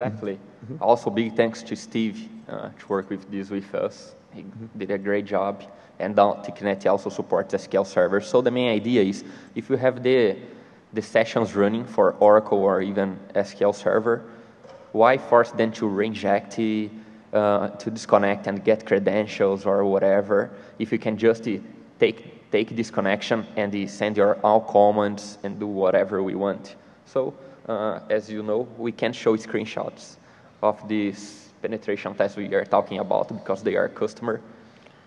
Exactly. Also, big thanks to Steve to work with this with us. He did a great job. And TickNet also supports SQL Server. So the main idea is, if you have the sessions running for Oracle or even SQL Server, why force them to reinject, to disconnect and get credentials or whatever, if you can just take this connection and send your all commands and do whatever we want. So, as you know, we can't show screenshots of this penetration test we are talking about because they are customer,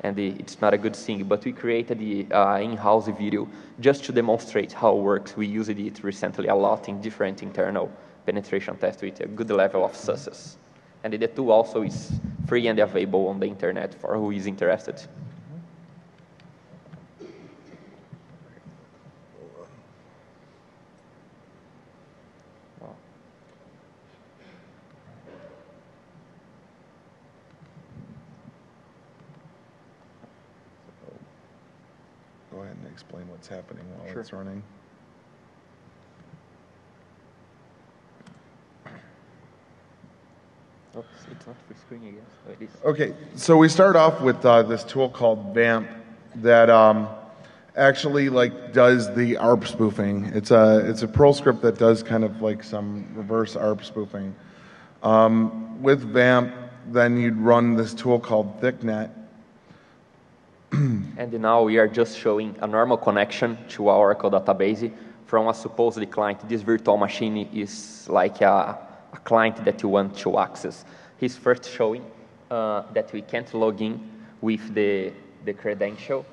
and it's not a good thing. But we created the in-house video just to demonstrate how it works. We used it recently a lot in different internal penetration tests with a good level of success. And the tool also is free and available on the internet for who is interested. Go ahead and explain what's happening while it's running. Oops, it's not full screen, I guess. Oh, it is. Okay, so we start off with this tool called VAMP that actually does the ARP spoofing. It's a Perl script that does kind of like some reverse ARP spoofing. With VAMP, then you'd run this tool called ThickNet. And now we are just showing a normal connection to our Oracle database from a supposed client. This virtual machine is like a client that you want to access. He's first showing that we can't log in with the credential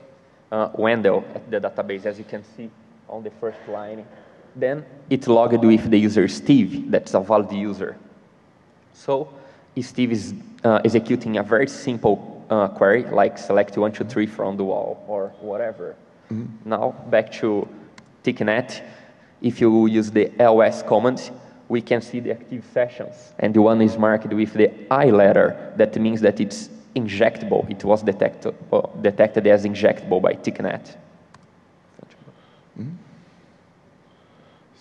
Wendel at the database, as you can see on the first line. Then it's logged with the user Steve, that's a valid user. So Steve is executing a very simple query, like select 1, 2, 3 from the wall or whatever. Now back to TickNet. If you use the ls command, we can see the active sessions, and the one is marked with the I letter. That means that it's injectable. It was detected as injectable by TickNet.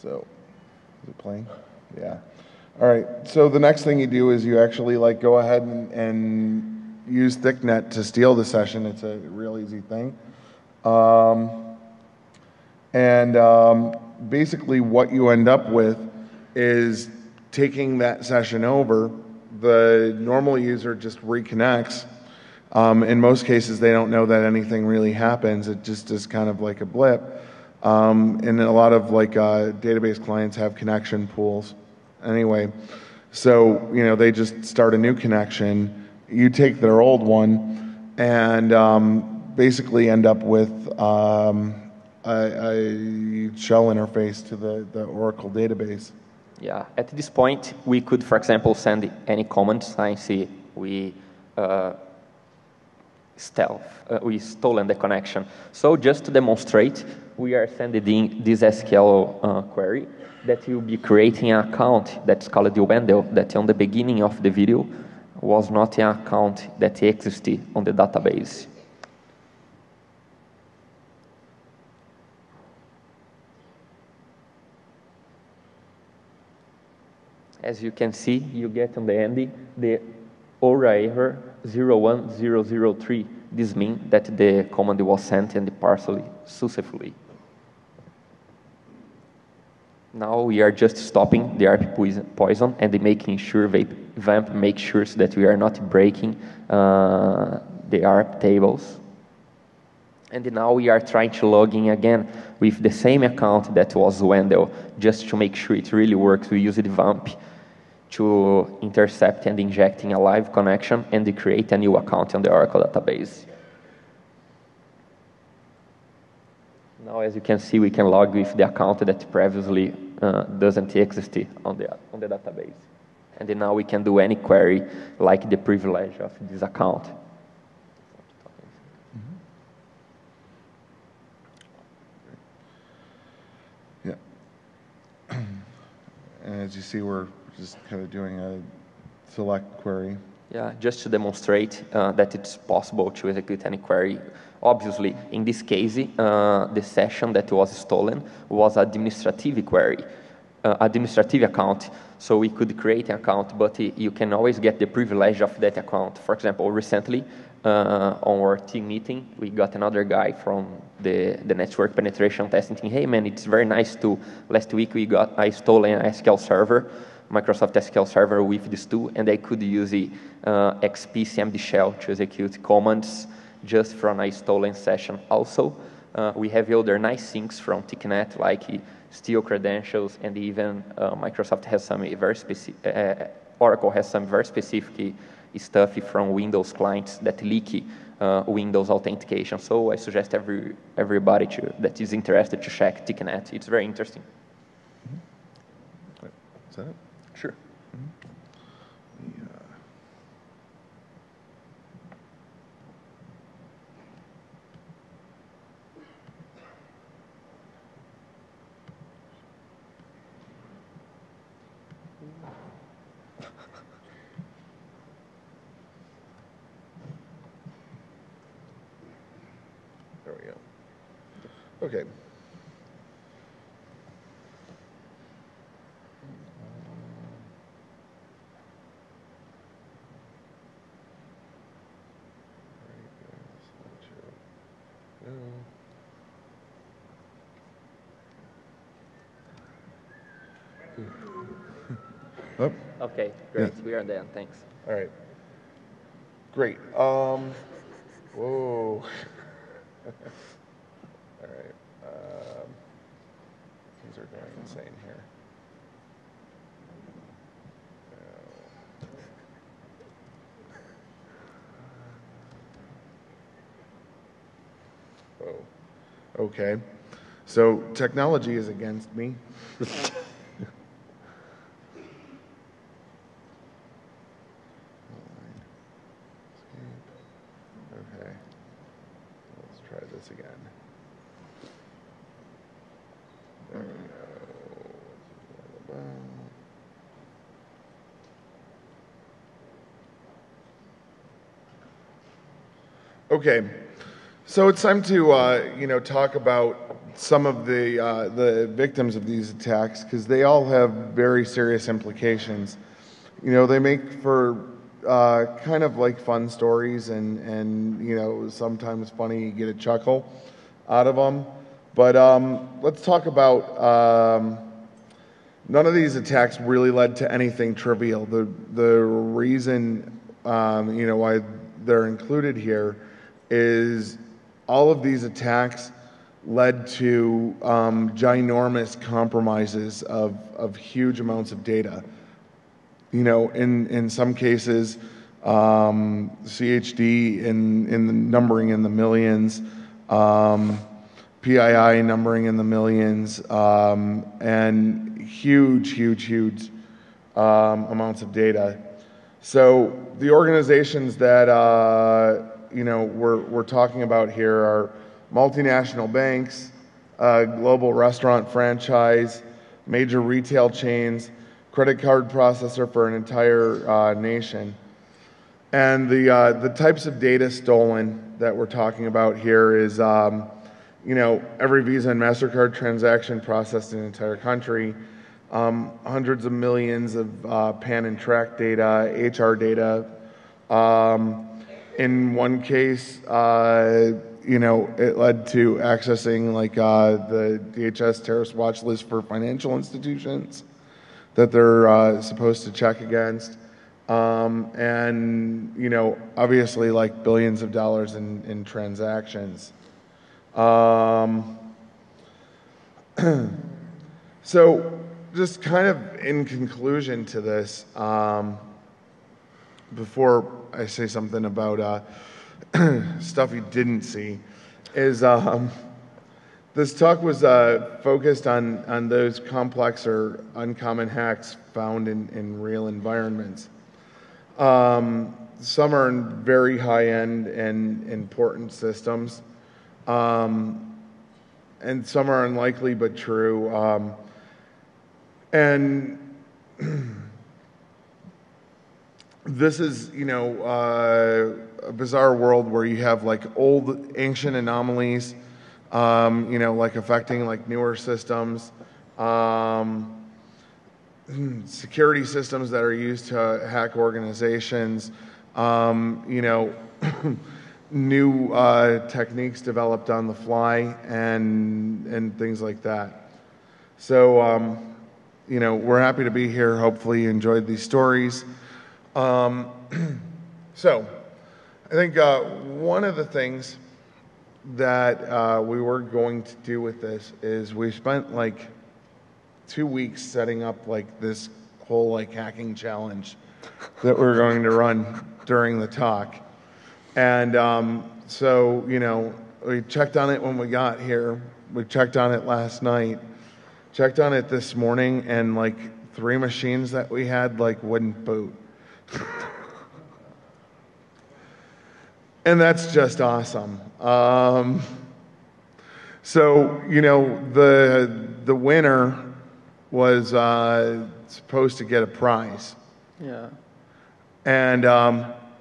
So, is it playing? Yeah. All right. So the next thing you do is you actually go ahead and use ThickNet to steal the session. It's a real easy thing. Basically what you end up with is taking that session over. The normal user just reconnects. In most cases, they don't know that anything really happens. It just is kind of like a blip. And a lot of database clients have connection pools. Anyway, so they just start a new connection. You take their old one and basically end up with a shell interface to the Oracle database. Yeah, at this point, we could, for example, send any comments. I see we stolen the connection. So just to demonstrate, we are sending this SQL query that will be creating an account that's called the Wendel, that on the beginning of the video was not an account that existed on the database. As you can see, you get on the ending the ORA error 01003. This means that the command was sent and parceled successfully. Now we are just stopping the ARP poison and making sure VAMP makes sure that we are not breaking the ARP tables. And now we are trying to log in again with the same account that was Wendel, just to make sure it really works. We used VAMP to intercept and injecting a live connection and to create a new account on the Oracle database. Now, as you can see, we can log with the account that previously doesn't exist on the database. And then now we can do any query like the privilege of this account. Yeah. And as you see, we're just kind of doing a select query. Yeah, just to demonstrate that it's possible to execute any query. Obviously, in this case, the session that was stolen was an administrative query. administrative account. So we could create an account, but you can always get the privilege of that account. For example, recently on our team meeting, we got another guy from the network penetration testing team. Hey man, it's very nice to, last week I stole an SQL server, Microsoft SQL server with this tool, and I could use the XP CMD shell to execute commands just from a stolen session. Also, we have other nice things from TICnet, like steal credentials, and even Microsoft has some very specific, Oracle has some very specific stuff from Windows clients that leak Windows authentication. So I suggest everybody that is interested to check TICnet. It's very interesting. Is that it? Sure. There we go. Okay. Oh. Okay, great. Yeah. We are done. Thanks. All right. Great. Whoa. All right. Things are going insane here. Oh. Okay. So technology is against me. Okay. Let's try this again. There we go. Okay, so it's time to talk about some of the victims of these attacks, because they all have very serious implications. They make for kind of like fun stories, and sometimes funny, you get a chuckle out of them. But let's talk about none of these attacks really led to anything trivial. The reason why they're included here is all of these attacks led to ginormous compromises of huge amounts of data. In some cases, CHD in the numbering in the millions, PII numbering in the millions, and huge amounts of data. So the organizations that we're talking about here are multinational banks, global restaurant franchise, major retail chains, credit card processor for an entire nation. And the types of data stolen that we're talking about here is, every Visa and MasterCard transaction processed in an entire country, hundreds of millions of PAN and track data, HR data. In one case, it led to accessing the DHS terrorist watch list for financial institutions that they're supposed to check against. And, obviously billions of dollars in transactions. So just kind of in conclusion to this, before I say something about stuff you didn't see, is this talk was focused on those complex or uncommon hacks found in real environments. Some are in very high-end and important systems, and some are unlikely but true. And this is, a bizarre world where you have old ancient anomalies, affecting newer systems. security systems that are used to hack organizations, you know, new techniques developed on the fly, and things like that. So, you know, we're happy to be here. Hopefully you enjoyed these stories. So, I think one of the things that we were going to do with this is we spent like 2 weeks setting up like this whole like hacking challenge that we're going to run during the talk. And so, you know, we checked on it when we got here. We checked on it last night. Checked on it this morning, and like 3 machines that we had like wouldn't boot. And that's just awesome. So, you know, the winner was supposed to get a prize. Yeah. And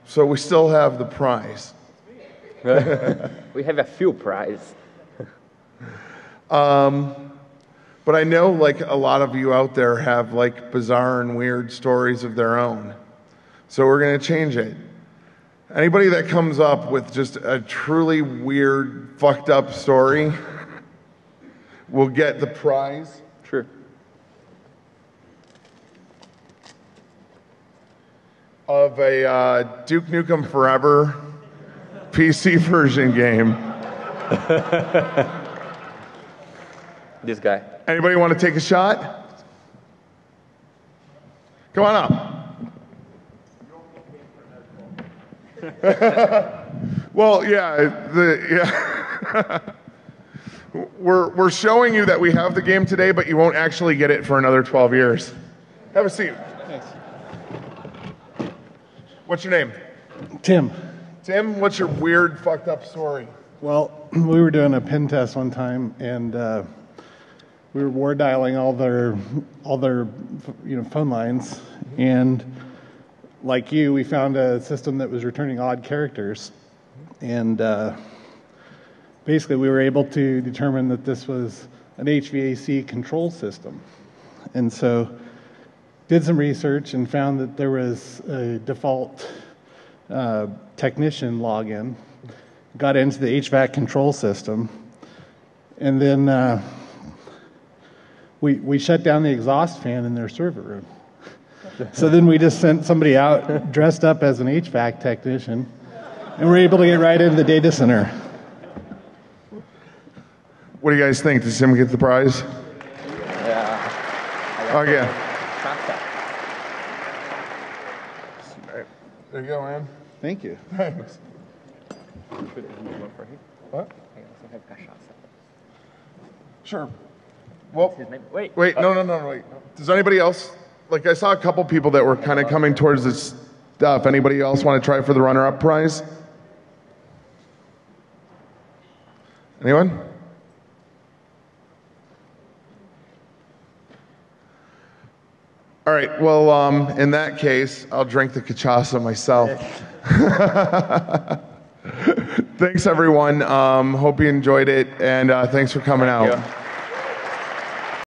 so we still have the prize. We have a few prizes. But I know like a lot of you out there have like bizarre and weird stories of their own. So we're going to change it. Anybody that comes up with just a truly weird, fucked up story will get the prize. Sure. Of a Duke Nukem Forever PC version game. This guy. Anybody want to take a shot? Come on up. Well, yeah, we're showing you that we have the game today, but you won't actually get it for another 12 years. Have a seat. Thanks. What's your name? Tim. Tim, what's your weird, fucked up story? Well, we were doing a pen test one time, and we were war dialing all their phone lines, and like you, we found a system that was returning odd characters, and basically we were able to determine that this was an HVAC control system, and so did some research and found that there was a default technician login, got into the HVAC control system, and then we shut down the exhaust fan in their server room. So then we just sent somebody out dressed up as an HVAC technician, and we're able to get right into the data center. What do you guys think? Does Tim get the prize? Yeah. Okay. There you go, man. Thank you. Thanks. What? Sure. Well, wait, no, wait. Does anybody else, like I saw a couple people that were kind of coming towards this stuff. Anybody else want to try for the runner-up prize? Anyone? All right, well, in that case, I'll drink the cachaça myself. Thanks, everyone. Hope you enjoyed it, and thanks for coming out.